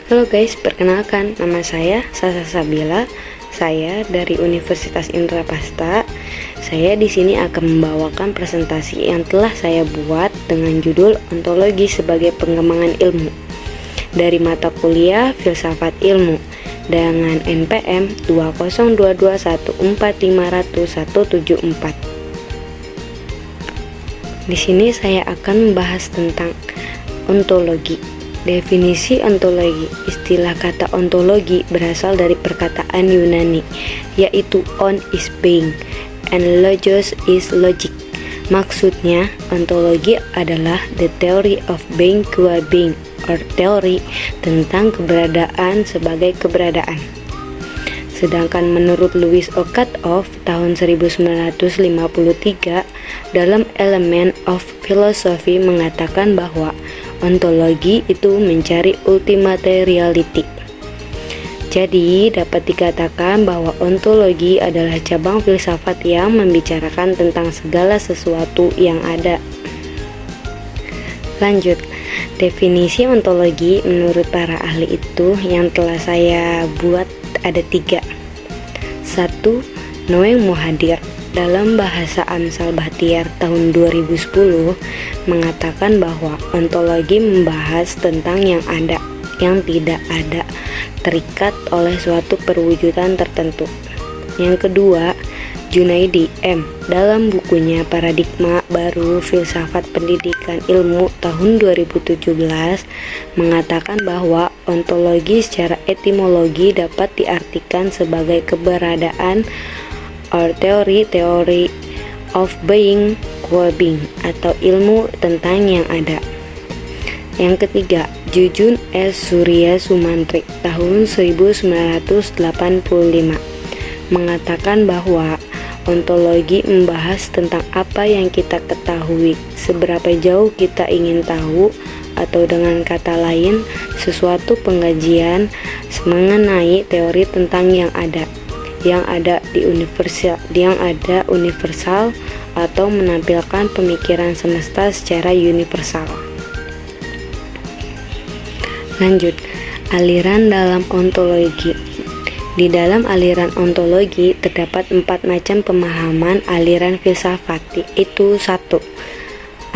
Halo guys, perkenalkan nama saya Sasa Sabila. Saya dari Universitas Indrapasta. Saya di sini akan membawakan presentasi yang telah saya buat dengan judul Ontologi sebagai Pengembangan Ilmu dari mata kuliah Filsafat Ilmu dengan NPM 20221450174. Di sini saya akan membahas tentang ontologi. Definisi ontologi. Istilah kata ontologi berasal dari perkataan Yunani, yaitu on is being and logos is logic. Maksudnya, ontologi adalah the theory of being qua being, or teori tentang keberadaan sebagai keberadaan. Sedangkan menurut Louis Oakatov tahun 1953 dalam Element of Philosophy mengatakan bahwa ontologi itu mencari ultimate reality. Jadi dapat dikatakan bahwa ontologi adalah cabang filsafat yang membicarakan tentang segala sesuatu yang ada. Lanjut, definisi ontologi menurut para ahli itu yang telah saya buat ada 3. 1. Noeng Mohadir dalam bahasa Amsal Bahtiar tahun 2010 mengatakan bahwa ontologi membahas tentang yang ada, yang tidak ada, terikat oleh suatu perwujudan tertentu. Yang kedua, Junaidi M. dalam bukunya Paradigma Baru Filsafat Pendidikan Ilmu tahun 2017 mengatakan bahwa ontologi secara etimologi dapat diartikan sebagai keberadaan or teori of being qua being atau ilmu tentang yang ada. Yang ketiga, Jujun S. Surya Sumantri tahun 1985 mengatakan bahwa ontologi membahas tentang apa yang kita ketahui, seberapa jauh kita ingin tahu, atau dengan kata lain, sesuatu pengkajian mengenai teori tentang yang ada universal atau menampilkan pemikiran semesta secara universal. Lanjut, aliran dalam ontologi. Di dalam aliran ontologi terdapat 4 macam pemahaman aliran filsafat, yaitu 1.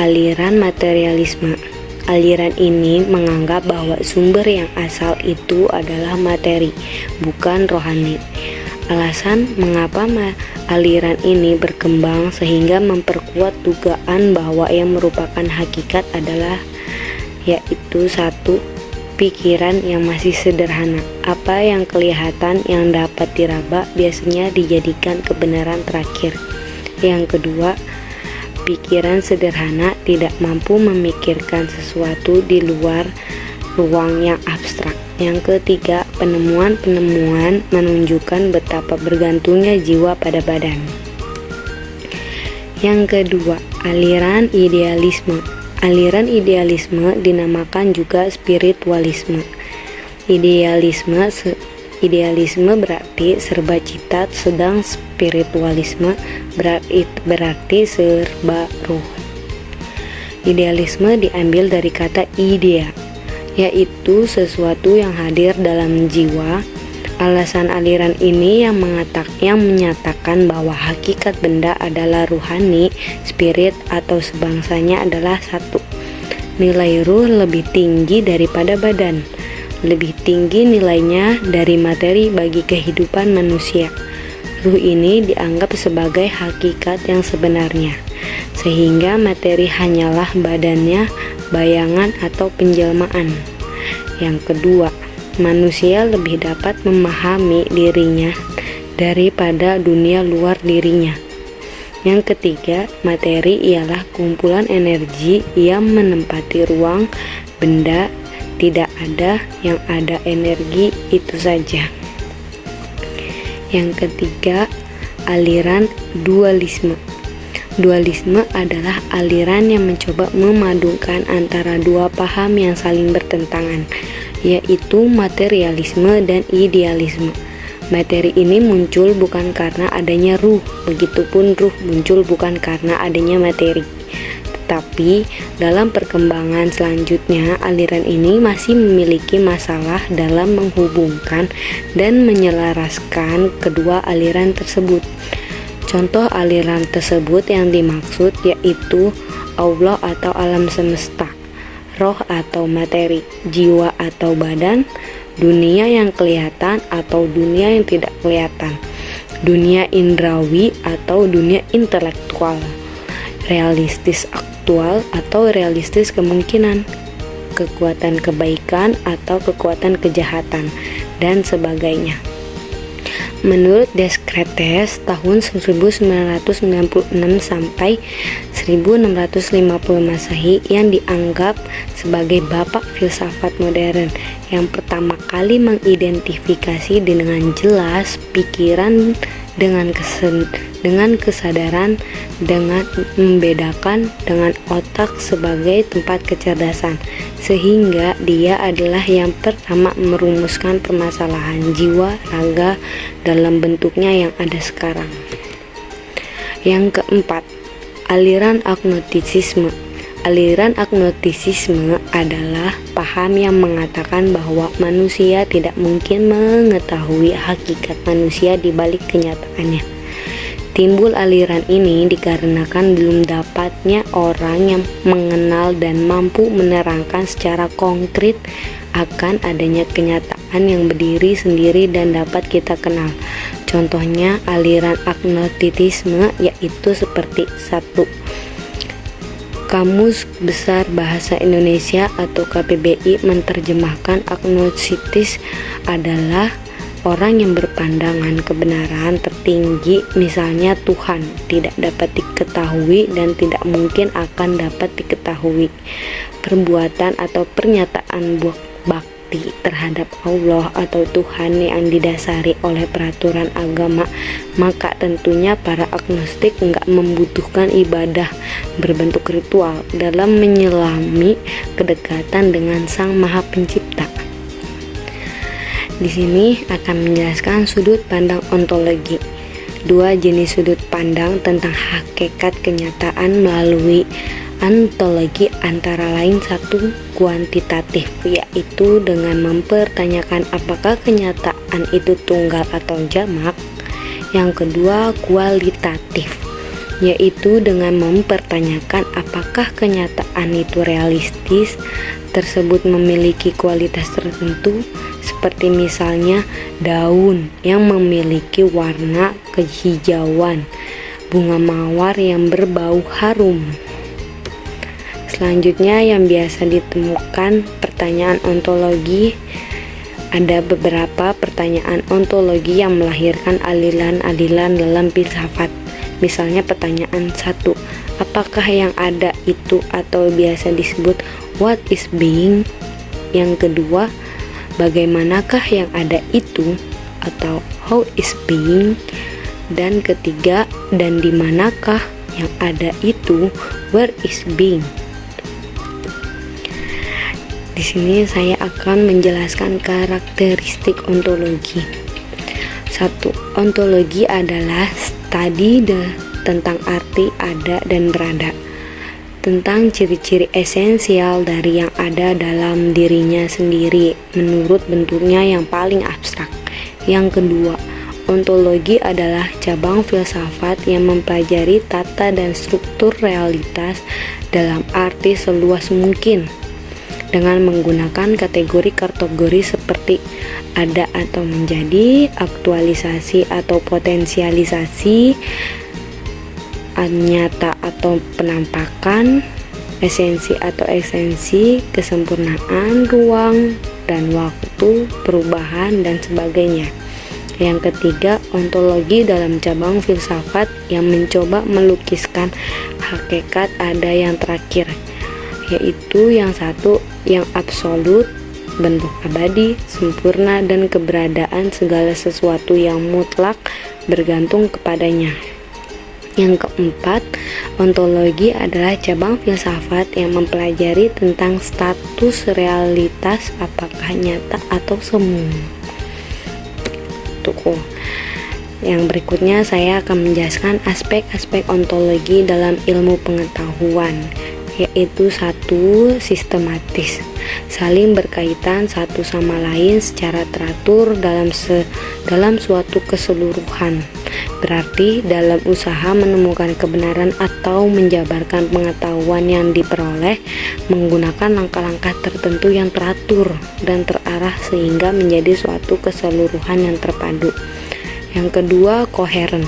Aliran materialisme. Aliran ini menganggap bahwa sumber yang asal itu adalah materi, bukan rohani. Alasan mengapa aliran ini berkembang sehingga memperkuat dugaan bahwa yang merupakan hakikat adalah yaitu 1. Pikiran yang masih sederhana. Apa yang kelihatan yang dapat diraba biasanya dijadikan kebenaran terakhir. Yang kedua, pikiran sederhana tidak mampu memikirkan sesuatu di luar ruang yang abstrak. Yang ketiga, penemuan-penemuan menunjukkan betapa bergantungnya jiwa pada badan. Yang kedua, aliran idealisme. Aliran idealisme dinamakan juga spiritualisme. Idealisme berarti serba cita, sedang spiritualisme berarti serba ruh. Idealisme diambil dari kata idea, yaitu sesuatu yang hadir dalam jiwa. Alasan aliran ini yang menyatakan bahwa hakikat benda adalah ruhani, spirit atau sebangsanya adalah 1. Nilai ruh lebih tinggi daripada badan, lebih tinggi nilainya dari materi bagi kehidupan manusia. Ruh ini dianggap sebagai hakikat yang sebenarnya, sehingga materi hanyalah badannya, bayangan atau penjelmaan. Yang kedua, manusia lebih dapat memahami dirinya daripada dunia luar dirinya. Yang ketiga, materi ialah kumpulan energi yang menempati ruang benda, tidak ada yang ada energi itu saja. Yang ketiga, aliran dualisme. Dualisme adalah aliran yang mencoba memadukan antara dua paham yang saling bertentangan, yaitu materialisme dan idealisme. Materi ini muncul bukan karena adanya ruh, begitupun ruh muncul bukan karena adanya materi. Tapi dalam perkembangan selanjutnya, aliran ini masih memiliki masalah dalam menghubungkan dan menyelaraskan kedua aliran tersebut. Contoh aliran tersebut yang dimaksud yaitu Allah atau alam semesta, roh atau materi, jiwa atau badan, dunia yang kelihatan atau dunia yang tidak kelihatan, dunia indrawi atau dunia intelektual, realistis aktual atau realistis kemungkinan, kekuatan kebaikan atau kekuatan kejahatan, dan sebagainya. Menurut Descartes tahun 1996 sampai 1650 Masehi, yang dianggap sebagai bapak filsafat modern yang pertama kali mengidentifikasi dengan jelas pikiran dengan kesadaran, dengan membedakan dengan otak sebagai tempat kecerdasan, sehingga dia adalah yang pertama merumuskan permasalahan jiwa raga dalam bentuknya yang ada sekarang. Yang keempat, aliran agnostisisme. Aliran agnostisisme adalah paham yang mengatakan bahwa manusia tidak mungkin mengetahui hakikat manusia di balik kenyataannya. Timbul aliran ini dikarenakan belum dapatnya orang yang mengenal dan mampu menerangkan secara konkret akan adanya kenyataan yang berdiri sendiri dan dapat kita kenal. Contohnya aliran agnostisisme yaitu seperti 1. Kamus Besar Bahasa Indonesia atau KBBI menerjemahkan agnostis adalah orang yang berpandangan kebenaran tertinggi, misalnya Tuhan, tidak dapat diketahui dan tidak mungkin akan dapat diketahui. Perbuatan atau pernyataan bakti terhadap Allah atau Tuhan yang didasari oleh peraturan agama, maka tentunya para agnostik enggak membutuhkan ibadah berbentuk ritual dalam menyelami kedekatan dengan Sang Maha Pencipta. Di sini akan menjelaskan sudut pandang ontologi. Dua jenis sudut pandang tentang hakikat kenyataan melalui ontologi antara lain 1. Kuantitatif, yaitu dengan mempertanyakan apakah kenyataan itu tunggal atau jamak. Yang kedua, kualitatif, yaitu dengan mempertanyakan apakah kenyataan itu realistis, tersebut memiliki kualitas tertentu, seperti misalnya daun yang memiliki warna kehijauan, bunga mawar yang berbau harum. Selanjutnya yang biasa ditemukan pertanyaan ontologi. Ada beberapa pertanyaan ontologi yang melahirkan aliran-aliran dalam filsafat. Misalnya pertanyaan 1, apakah yang ada itu atau biasa disebut what is being? Yang kedua, bagaimanakah yang ada itu atau how is being? Dan ketiga, dan di manakah yang ada itu, where is being? Di sini saya akan menjelaskan karakteristik ontologi. 1. Ontologi adalah studi tentang arti ada dan berada, tentang ciri-ciri esensial dari yang ada dalam dirinya sendiri menurut bentuknya yang paling abstrak. Yang kedua, ontologi adalah cabang filsafat yang mempelajari tata dan struktur realitas dalam arti seluas mungkin, dengan menggunakan kategori-kategori seperti ada atau menjadi, aktualisasi atau potensialisasi, nyata atau penampakan, esensi atau ekstensi, kesempurnaan, ruang dan waktu, perubahan, dan sebagainya. Yang ketiga, ontologi dalam cabang filsafat yang mencoba melukiskan hakikat ada yang terakhir, yaitu yang 1, yang absolut, bentuk abadi, sempurna, dan keberadaan segala sesuatu yang mutlak bergantung kepadanya. Yang keempat, ontologi adalah cabang filsafat yang mempelajari tentang status realitas, apakah nyata atau semu. Yang berikutnya saya akan menjelaskan aspek-aspek ontologi dalam ilmu pengetahuan. yaitu satu, sistematis, saling berkaitan satu sama lain secara teratur dalam suatu keseluruhan. Berarti dalam usaha menemukan kebenaran atau menjabarkan pengetahuan yang diperoleh menggunakan langkah-langkah tertentu yang teratur dan terarah sehingga menjadi suatu keseluruhan yang terpadu. Yang kedua, koheren,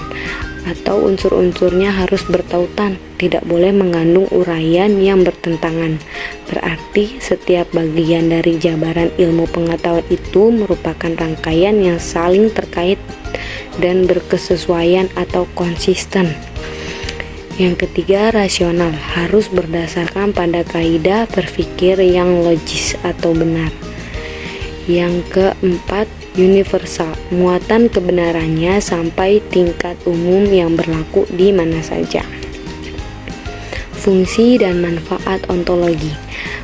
atau unsur-unsurnya harus bertautan, tidak boleh mengandung uraian yang bertentangan. Berarti setiap bagian dari jabaran ilmu pengetahuan itu merupakan rangkaian yang saling terkait dan berkesesuaian atau konsisten. Yang ketiga, rasional, harus berdasarkan pada kaidah berpikir yang logis atau benar. Yang keempat, universal, muatan kebenarannya sampai tingkat umum yang berlaku di mana saja. Fungsi dan manfaat ontologi.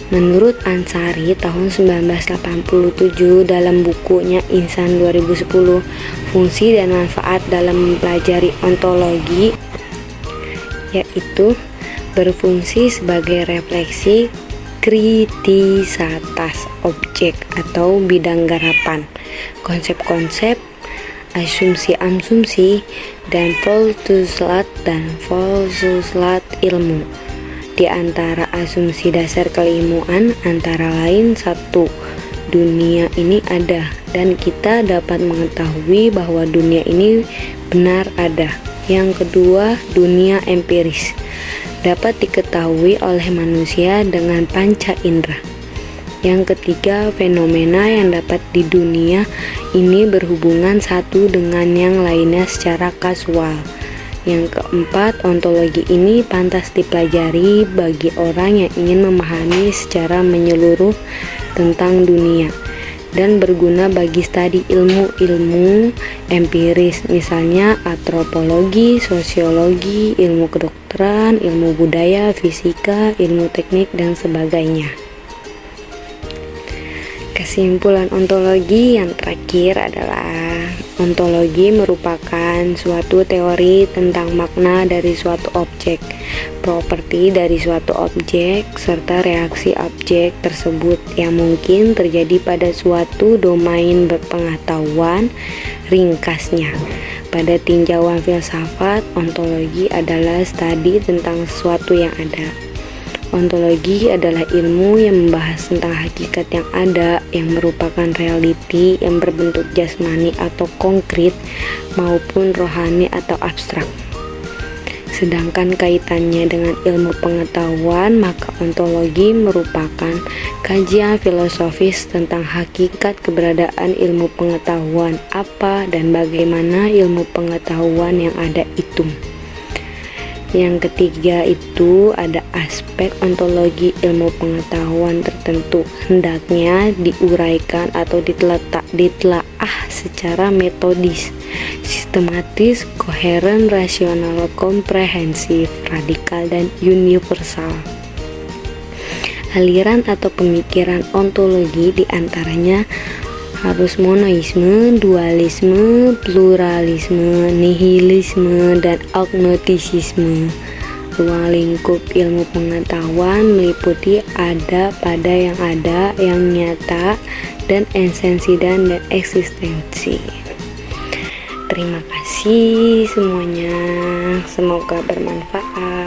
Menurut Ansari tahun 1987 dalam bukunya Insan 2010, fungsi dan manfaat dalam mempelajari ontologi yaitu berfungsi sebagai refleksi kritis atas objek atau bidang garapan, konsep-konsep, asumsi-asumsi, dan falsuslat ilmu. Di antara asumsi dasar keilmuan antara lain satu, dunia ini ada dan kita dapat mengetahui bahwa dunia ini benar ada. Yang kedua, dunia empiris, dapat diketahui oleh manusia dengan panca indera. Yang ketiga, fenomena yang dapat di dunia ini berhubungan satu dengan yang lainnya secara kasual. Yang keempat, ontologi ini pantas dipelajari bagi orang yang ingin memahami secara menyeluruh tentang dunia dan berguna bagi studi ilmu-ilmu empiris, misalnya antropologi, sosiologi, ilmu kedokteran, ilmu budaya, fisika, ilmu teknik, dan sebagainya. Kesimpulan ontologi yang terakhir adalah ontologi merupakan suatu teori tentang makna dari suatu objek, properti dari suatu objek, serta reaksi objek tersebut yang mungkin terjadi pada suatu domain berpengetahuan. Ringkasnya, pada tinjauan filsafat, ontologi adalah studi tentang sesuatu yang ada. Ontologi adalah ilmu yang membahas tentang hakikat yang ada, yang merupakan realiti yang berbentuk jasmani atau konkret maupun rohani atau abstrak. Sedangkan kaitannya dengan ilmu pengetahuan, maka ontologi merupakan kajian filosofis tentang hakikat keberadaan ilmu pengetahuan, apa dan bagaimana ilmu pengetahuan yang ada itu. Yang ketiga itu ada aspek ontologi ilmu pengetahuan tertentu hendaknya diuraikan atau ditelaah secara metodis, sistematis, koheren, rasional, komprehensif, radikal, dan universal. Aliran atau pemikiran ontologi diantaranya harus monoisme, dualisme, pluralisme, nihilisme, dan agnostisisme. Ruang lingkup ilmu pengetahuan meliputi ada pada yang ada, yang nyata, dan esensi dan eksistensi. Terima kasih semuanya, semoga bermanfaat.